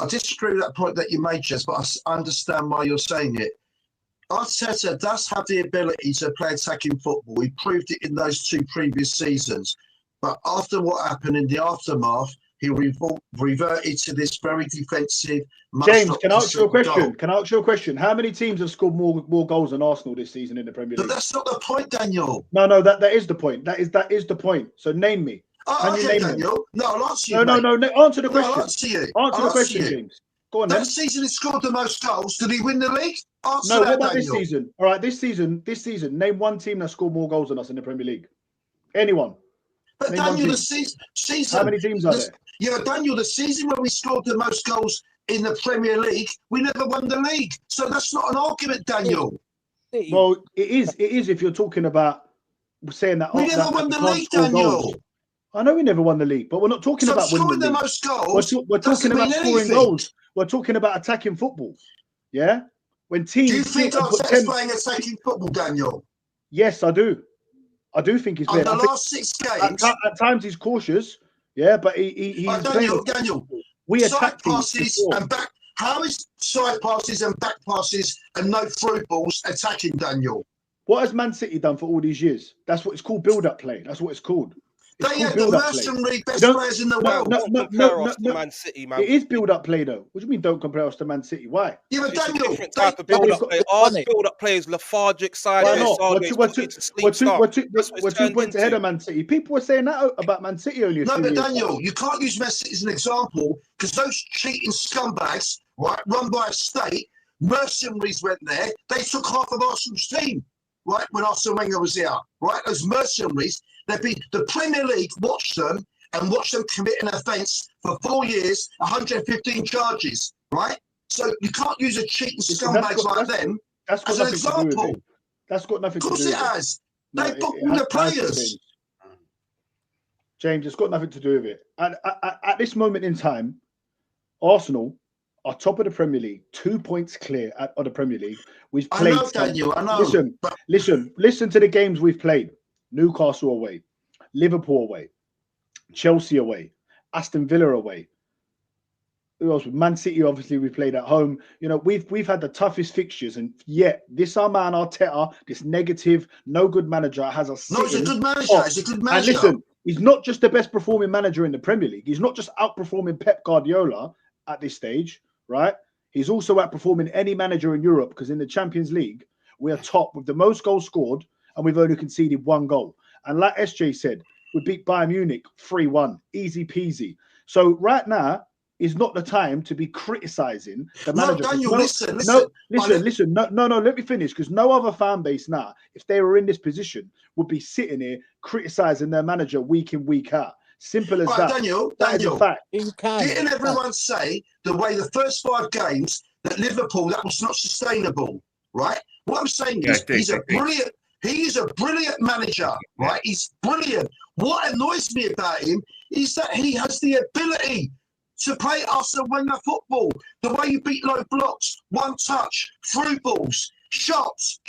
I disagree with that point that you made, Jess, but I understand why you're saying it. Arteta does have the ability to play attacking football. He proved it in those 2 previous seasons. But after what happened in the aftermath, he reverted to this very defensive. James, can I ask you a question? Can I ask you a question? How many teams have scored more goals than Arsenal this season in the Premier League? But that's not the point, Daniel. No, that is the point. That is the point. So name me. Oh, okay, Daniel. Them? No, I'll answer you. No. Answer the question. I'll answer you. Answer the question, James. Go on, that season he scored the most goals. Did he win the league? Answer no, that, what about Daniel. this season? All right, this season, name one team that scored more goals than us in the Premier League. Anyone? But name Daniel, the season. How many teams are there? Yeah, Daniel, the season when we scored the most goals in the Premier League, we never won the league. So that's not an argument, Daniel. Well, it is if you're talking about saying that we never won the league, Daniel. Goals. I know we never won the league, but we're not talking about winning the most goals. We're talking about scoring goals. We're talking about attacking football. Yeah? When teams... Do you think Arteta's playing attacking football, Daniel? Yes, I do. I do think he's playing. The last 6 games... At times he's cautious, yeah, but he's Daniel, we attack passes and back... How is side passes and back passes and no through balls attacking, Daniel? What has Man City done for all these years? That's what it's called, build-up play. That's what it's called. They have the mercenary best players in the world. No, Man City, man. It is build-up play, though. What do you mean don't compare us to Man City? Why? Yeah, but Daniel, different type of build-up play. Our build-up play is lethargic side. Why not? We're 2 points ahead of Man City. People were saying that about Man City only. No, but Daniel, you can't use Man City as an example because those cheating scumbags, right, run by a state, mercenaries went there. They took half of Arsenal's team, right, when Arsene Wenger was here, right? Those mercenaries. The Premier League watched them and watched them commit an offence for 4 years, 115 charges, right? So you can't use a cheating scumbags like them as an example. That's got nothing to do with it. Of course it has. They booked the players. James, it's got nothing to do with it. At this moment in time, Arsenal are top of the Premier League, 2 points clear of the Premier League. We've played. I know, Daniel, I know. Listen to the games we've played. Newcastle away, Liverpool away, Chelsea away, Aston Villa away. Who else? Man City, obviously, we played at home. You know, we've had the toughest fixtures, and yet this our man Arteta, this negative, no good manager, has a. No, he's a good manager. He's a good manager. And listen, he's not just the best performing manager in the Premier League. He's not just outperforming Pep Guardiola at this stage, right? He's also outperforming any manager in Europe because in the Champions League, we are top with the most goals scored. And we've only conceded 1 goal. And like SJ said, we beat Bayern Munich 3-1, easy peasy. So right now is not the time to be criticising the manager. No, Daniel, listen. No, let me finish. Because no other fan base now, if they were in this position, would be sitting here criticising their manager week in, week out. Simple as that. Daniel, that is a fact. Didn't everyone say the way the first 5 games that Liverpool, that was not sustainable, right? What I'm saying is he is a brilliant manager, right? He's brilliant. What annoys me about him is that he has the ability to play Arsene Wenger football. The way you beat low blocks, one touch, through balls, shots.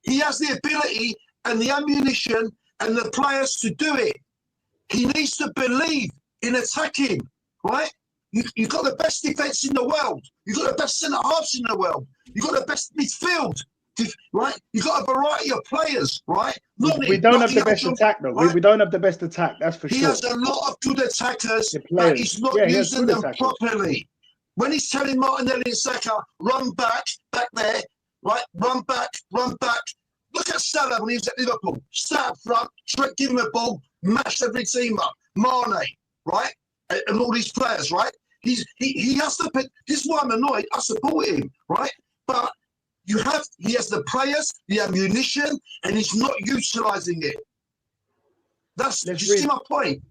He has the ability and the ammunition and the players to do it. He needs to believe in attacking, right? You've got the best defence in the world. You've got the best centre-halves in the world. You've got the best midfield. Right, you got a variety of players, right? We don't have the best attack, though. Right? We don't have the best attack. That's for sure. He has a lot of good attackers, but he's not using them properly. When he's telling Martinelli and Saka, run back there, right? Run back. Look at Salah when he was at Liverpool. Start up front, give him a ball, mash every team up. Mane, right, and all these players, right? He has to. This is why I'm annoyed. I support him, right, but. He has the players, the ammunition, and he's not utilising it. That's my point.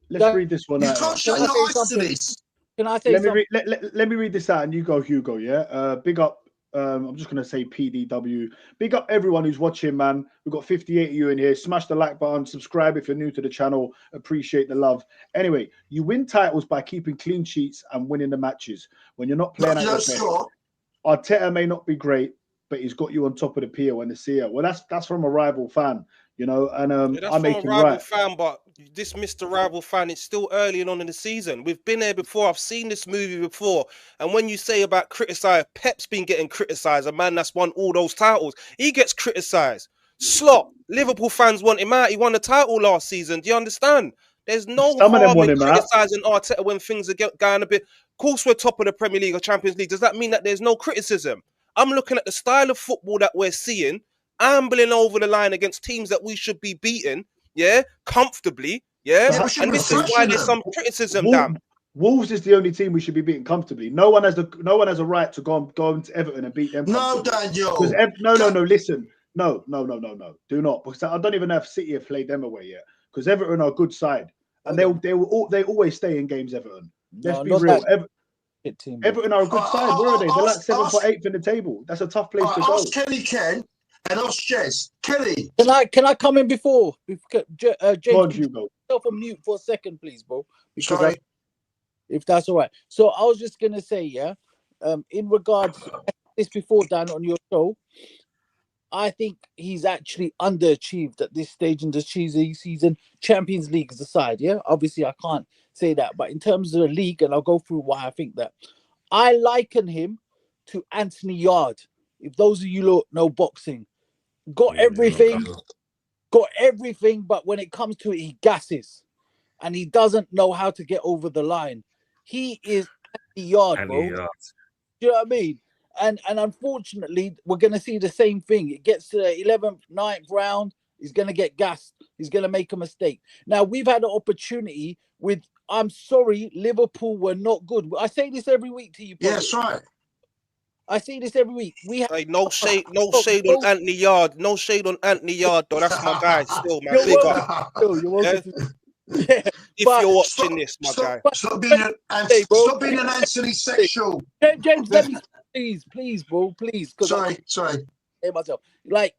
Let's read this one out. You can't shut your eyes to this. Can I say something? Let me read this out and you go, Hugo, yeah? Big up, I'm just going to say PDW. Big up everyone who's watching, man. We've got 58 of you in here. Smash the like button. Subscribe if you're new to the channel. Appreciate the love. Anyway, you win titles by keeping clean sheets and winning the matches. When you're not playing at your best. Arteta may not be great, but he's got you on top of the PO and the CO. Well, that's from a rival fan. you know, and Yeah, I that's make from a him rival right. fan, but this Mr. Rival fan, it's still early on in the season. We've been there before. I've seen this movie before. And when you say about criticise, Pep's been getting criticised. A man that's won all those titles, he gets criticised. Slot, Liverpool fans want him out. He won the title last season. Do you understand? There's no Some of them harm want in him out. criticising Arteta when things are going a bit. Of course, we're top of the Premier League or Champions League. Does that mean that there's no criticism? I'm looking at the style of football that we're seeing, ambling over the line against teams that we should be beating, comfortably, and this is why there's some criticism, damn. Wolves is the only team we should be beating comfortably. No one has a right to go into Everton and beat them. No, Daniel. No. Listen, no. Do not, because I don't even know if City have played them away yet. Because Everton are a good side, and they always stay in games. Everton. Let's be real. Everton are a good side. Where are they? They're like 7th or 8th in the table. That's a tough place to go. Ask Kelly Ken and ask Jez. Kelly, can I come in before James? Go on, Hugo. Yourself on mute for a second, please, bro. Sorry. If that's all right. So I was just gonna say, in regards to this before, Dan, on your show, I think he's actually underachieved at this stage in the season. Champions League is aside, obviously I can't say that, but in terms of the league, and I'll go through why I think that, I liken him to Anthony Yard. If those of you know boxing, got everything, but when it comes to it, he gasses, and he doesn't know how to get over the line. He is Anthony Yard, bro. Do you know what I mean? And unfortunately, we're going to see the same thing. It gets to the 11th, 9th round. He's going to get gassed. He's going to make a mistake. Now, we've had an opportunity with, I'm sorry, Liverpool were not good. I say this every week to you. Yeah, that's right. I say this every week. No shade on Anthony Yard. No shade on Anthony Yard, though. That's my guy still, man. Big up. If you're watching this, my guy. Stop being an Anthony sexual. James, let me please, bro, please. Sorry. Hey, myself. Like,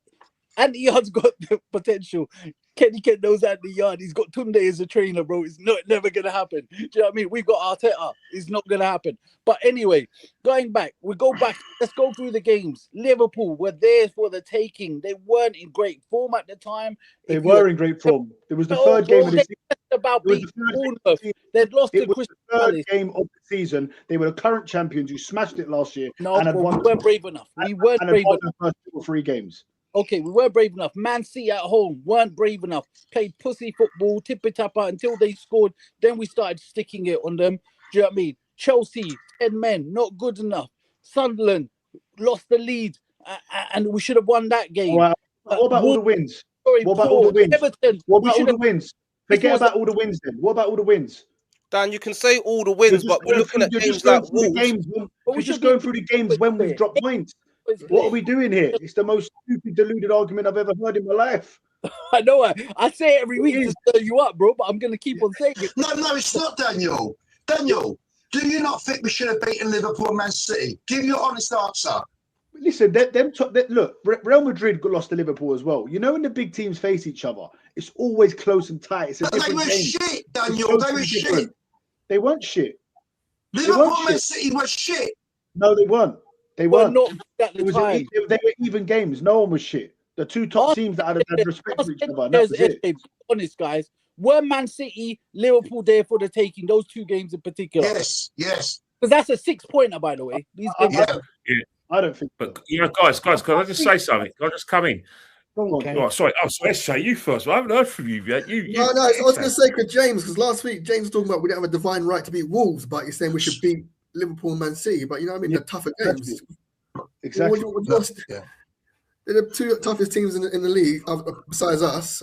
Anthony Yard's got the potential. Kenny Kent knows Anthony Yard. He's got Tunde as a trainer, bro. It's never going to happen. Do you know what I mean? We've got Arteta. It's not going to happen. But anyway, going back. Let's go through the games. Liverpool were there for the taking. They weren't in great form at the time. They were in great form. It was the third game of the season. They'd lost to Crystal Palace. Third game of the season. They were the current champions who smashed it last year. No, we weren't brave enough. We weren't brave enough. The first 2 or 3 games. Okay, we weren't brave enough. Man City at home weren't brave enough. Played pussy football, tipper-tapper until they scored. Then we started sticking it on them. Do you know what I mean? Chelsea, 10 men, not good enough. Sunderland lost the lead, and we should have won that game. Right. What about all the wins? What about all the wins? Everton, what about all the wins? Forget about all the wins then. What about all the wins? Dan, you can say all the wins, but we're looking at games like Wolves. We're just going through the games when we've dropped points. What are we doing here? It's the most stupid, deluded argument I've ever heard in my life. I know. I say it every week to stir you up, bro, but I'm going to keep on saying it. No, it's not, Daniel. Daniel, do you not think we should have beaten Liverpool and Man City? Give your honest answer. Listen, look, Real Madrid lost to Liverpool as well. You know, when the big teams face each other, it's always close and tight. They were shit, Daniel. They were shit. They weren't shit. Liverpool and Man City were shit. No, they weren't. They weren't. Not at the time. They were even games. No one was shit. The 2 top teams that had respect for each other. That was it. Honest, guys. Were Man City, Liverpool there for the taking? Those 2 games in particular. Yes. Because that's a 6-pointer, by the way. I don't think. But guys, can I just say something? Can I just come in? Okay. Oh, sorry. Let's say you first. I haven't heard from you yet. No. I was going to say, because James, because last week James was talking about we don't have a divine right to beat Wolves, but you're saying we should beat Liverpool and Man City. But you know what I mean? The tougher games. Exactly. They're the 2 toughest teams in the league, besides us.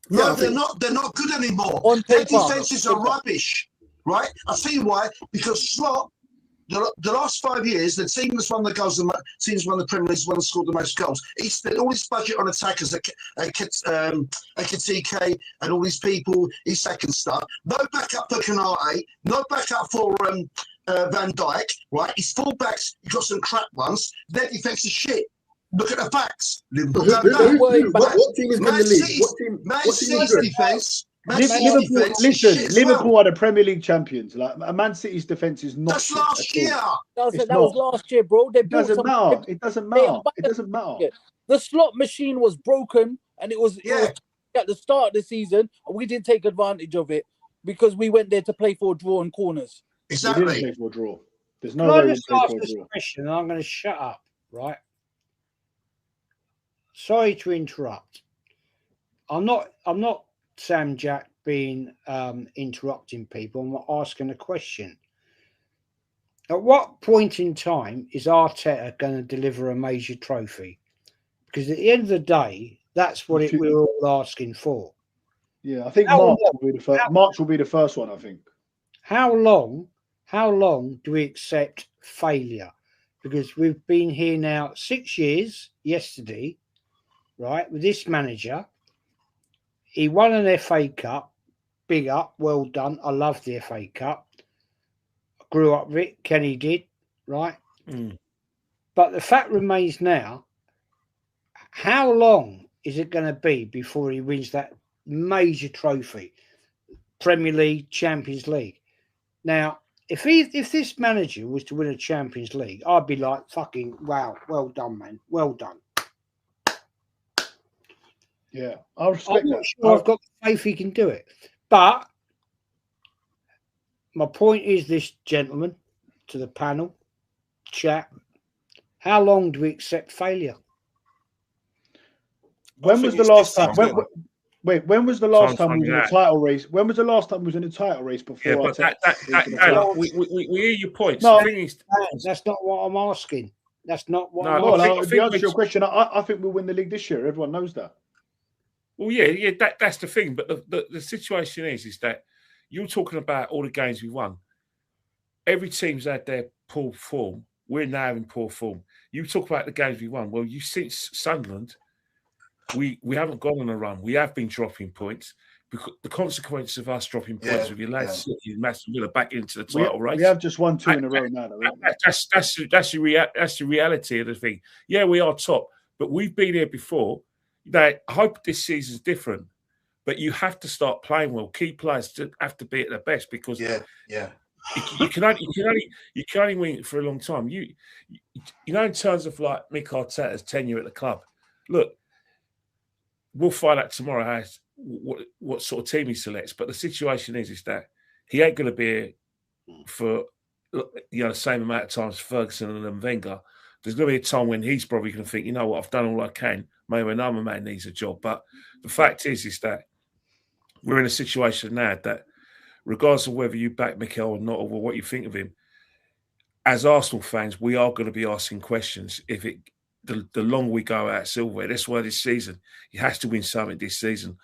No, they're not good anymore. Their defenses are rubbish, right? I'll tell you why. Because Slot, the last 5 years, the team that's won the goals, the teams won the Premier League, one that scored the most goals. He spent all his budget on attackers, Ekitike and all these people. He's second stuff. No backup for Canate. No backup for Van Dijk. Right? His fullbacks, he got some crap ones. Their defense is shit. Look at the facts. What team is in the league? Man City's defense. Liverpool are the Premier League champions. Like Man City's defense is not. That's last year. That was last year, bro. It doesn't matter. It doesn't matter. The slot machine was broken, and it was at the start of the season, and we didn't take advantage of it because we went there to play for a draw and corners. Exactly. We didn't play for a draw. There's no Can way I we just play ask for a this draw. question, and I'm going to shut up, right? Sorry to interrupt. I'm not Sam Jack being interrupting people. I'm asking a question. At what point in time is Arteta going to deliver a major trophy? Because at the end of the day, that's what we're all asking for. Yeah, I think March will be the first. March will be the first one. I think. How long do we accept failure? Because we've been here now 6 years. Yesterday, right, with this manager, he won an FA Cup. Big up, well done. I love the FA Cup. I grew up with it. Kenny did, right? But the fact remains now, how long is it going to be before he wins that major trophy? Premier League, Champions League. Now, if this manager was to win a Champions League, I'd be like, fucking wow, well done, man. Well done. Yeah, I respect I'm not that. sure I've got the faith he can do it. But my point is this, gentlemen, to the panel, chat, how long do we accept failure? When was the last time? When was the last time we was in a title race? When was the last time we was in a title race before? Yeah, but we hear your points. No, the thing is, that's not what I'm asking. That's not what I'm asking. To answer your question, I think we'll win the league this year. Everyone knows that. Well, yeah, that's the thing. But the situation is that you're talking about all the games we won. Every team's had their poor form. We're now in poor form. You talk about the games we won. Well, you since Sunderland, we haven't gone on a run. We have been dropping points. Because the consequence of us dropping points with your lads, Aston Villa back into the title race. We have just won 2 in a row now. That's the reality of the thing. Yeah, we are top, but we've been here before. I hope this season's different, but you have to start playing well. Key players have to be at their best because you can only win for a long time. You know, in terms of like Mick Arteta's tenure at the club, look, we'll find out tomorrow what sort of team he selects. But the situation is that he ain't going to be here for the same amount of time as Ferguson and Wenger. There's going to be a time when he's probably going to think, you know what, I've done all I can. Maybe another man needs a job. But the fact is that we're in a situation now that, regardless of whether you back Mikel or not, or what you think of him, as Arsenal fans, we are going to be asking questions. The longer we go out silverware, that's why this season he has to win something. This season,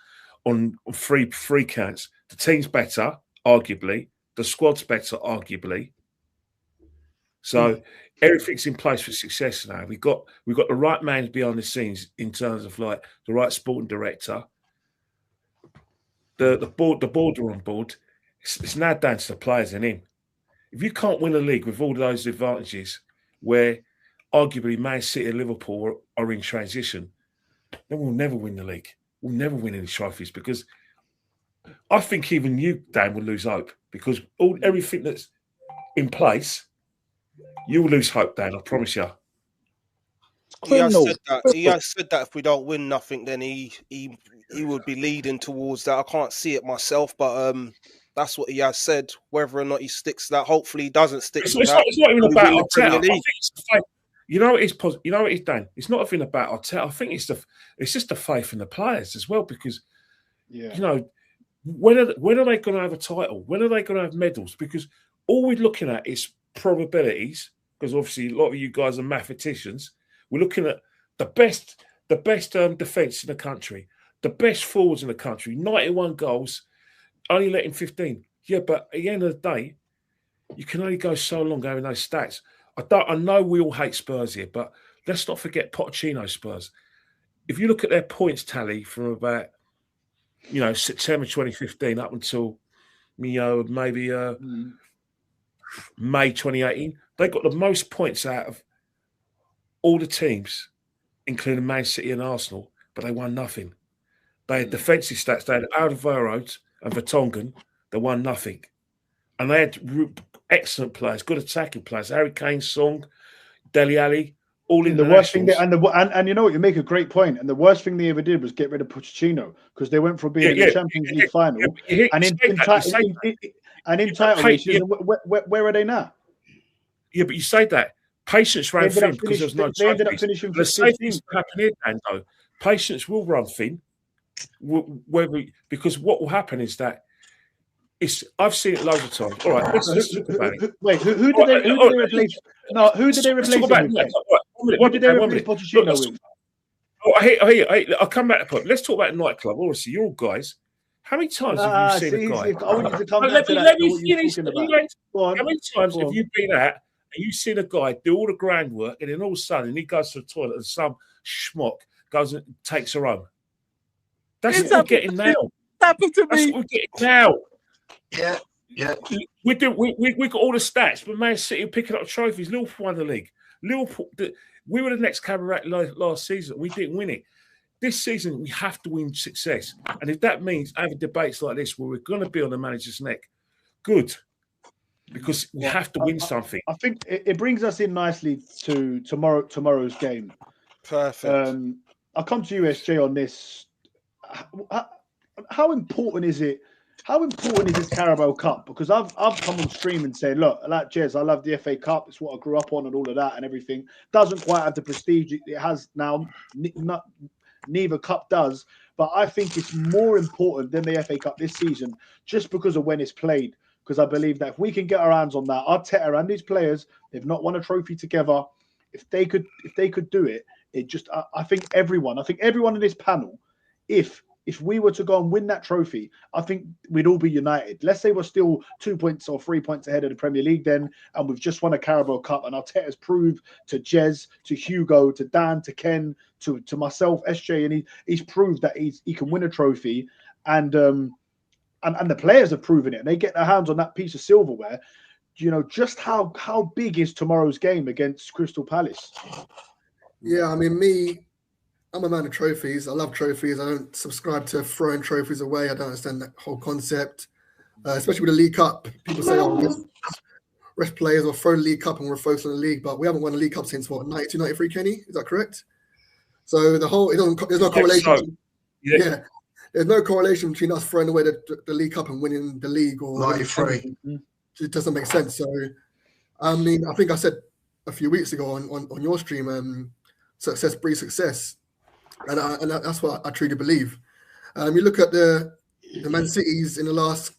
on three counts, the team's better, arguably. The squad's better, arguably. So everything's in place for success now. We've got the right man behind the scenes in terms of like the right sporting director. The board are on board. It's now down to the players and him. If you can't win a league with all those advantages, where arguably Man City and Liverpool are in transition, then we'll never win the league. We'll never win any trophies because I think even you, Dan, will lose hope because everything that's in place, you will lose hope, Dan. I promise you. He has said that if we don't win nothing, then he would be leading towards that. I can't see it myself, but that's what he has said. Whether or not he sticks to that, hopefully he doesn't stick to that. It's not even about Arteta. You know, it is, Dan. It's not even about Arteta. I think it's just the faith in the players as well, because you know, when are they going to have a title? When are they going to have medals? Because all we're looking at is probabilities. Because obviously a lot of you guys are mathematicians. We're looking at the best defence in the country, the best forwards in the country, 91 goals, only letting 15. Yeah, but at the end of the day, you can only go so long having those stats. I know we all hate Spurs here, but let's not forget Pochettino Spurs. If you look at their points tally from about, September 2015 up until, maybe May 2018, they got the most points out of all the teams, including Man City and Arsenal, but they won nothing. They had defensive stats. They had Alderweireld and Vertonghen. They won nothing. And they had excellent players, good attacking players. Harry Kane, Song, Dele Alli, all the worst thing internationals. And you know what, you make a great point. And the worst thing they ever did was get rid of Pochettino, because they went from being in the Champions League final and in title races. Where are they now? Yeah, but you say that patience ran thin because there was no they ended up trophies. finishing The same thing's happening, though. Patience will run thin. Because what will happen is that I've seen it loads of times. All right, let's talk about it. Wait, who did they replace? No, who did they replace him with? What did they replace Pochettino with? I'll come back to the point. Let's talk about nightclub. Obviously, you're all guys. How many times have you seen a guy? I want you to come back to that. How many times have you been at and you've seen a guy do all the groundwork, and then all of a sudden he goes to the toilet and some schmuck goes and takes her home? That's what we're getting now. Happened to me. That's what we're getting now. Yeah, yeah. We got all the stats, but Man City are picking up trophies. Liverpool won the league. Liverpool, we were the next Carabao last season. We didn't win it. This season, we have to win success. And if that means having debates like this where we're going to be on the manager's neck, good. Because we have to win something. I think it brings us in nicely to tomorrow's game. Perfect. I'll come to you, SJ, on this. How important is it? How important is this Carabao Cup? Because I've come on stream and said, look, like Jez, I love the FA Cup. It's what I grew up on and all of that and everything. Doesn't quite have the prestige it has now. Neither cup does. But I think it's more important than the FA Cup this season, just because of when it's played. Because I believe that if we can get our hands on that, Arteta and these players, they've not won a trophy together. If they could do it, I think everyone in this panel, if we were to go and win that trophy, I think we'd all be united. Let's say we're still 2 points or 3 points ahead of the Premier League then, and we've just won a Carabao Cup, and Arteta's proved to Jez, to Hugo, to Dan, to Ken, to myself, SJ, and he's proved that he can win a trophy, and the players have proven it, and they get their hands on that piece of silverware. You know, just how big is tomorrow's game against Crystal Palace? Yeah, I mean, I'm a man of trophies. I love trophies. I don't subscribe to throwing trophies away. I don't understand that whole concept, especially with the League Cup. People say, rest players or throw the League Cup and we're focused on the league, but we haven't won the League Cup since, 92, 93, Kenny? Is that correct? So there's no correlation. Yeah. There's no correlation between us throwing away the League Cup and winning the league. Or 93. It doesn't make sense. So, I mean, I think I said a few weeks ago on your stream, success breeds success. And that's what I truly believe. You look at the Man Cities in the last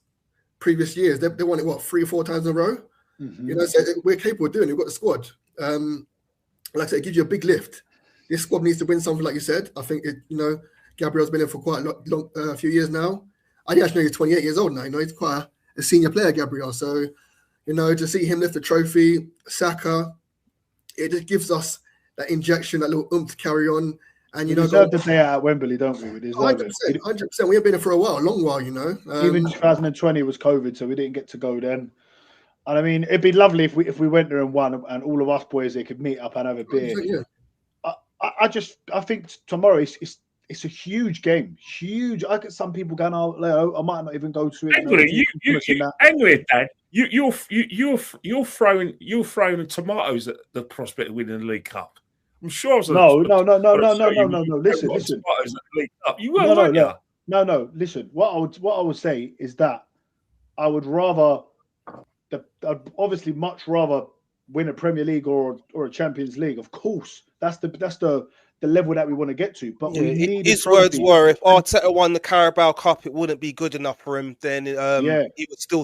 previous years, they won it, 3 or 4 times in a row? Mm-hmm. You know, so we're capable of doing it. We've got the squad. Like I said, it gives you a big lift. This squad needs to win something, like you said. I think, Gabriel's been in for quite a few years now. I didn't actually know he's 28 years old now. You know, he's quite a senior player, Gabriel. So, to see him lift the trophy, Saka, it just gives us that injection, that little oomph to carry on. And we deserve to play out at Wembley, don't we? We deserve 100%. We have been here for a long while, Even 2020 was COVID, so we didn't get to go then. And I mean, it'd be lovely if we went there and won, and all of us boys they could meet up and have a beer. Yeah. I think tomorrow it's a huge game, huge. I get some people going, I might not even go to it. Anyway, Dad, you're throwing tomatoes at the prospect of winning the League Cup. I'm sure I was no. Listen. You were, no. Listen. What I would say is that I would rather, I'd obviously much rather win a Premier League or a Champions League. Of course, that's the level that we want to get to. But we need. His words were, if Arteta won the Carabao Cup, it wouldn't be good enough for him. Then he would still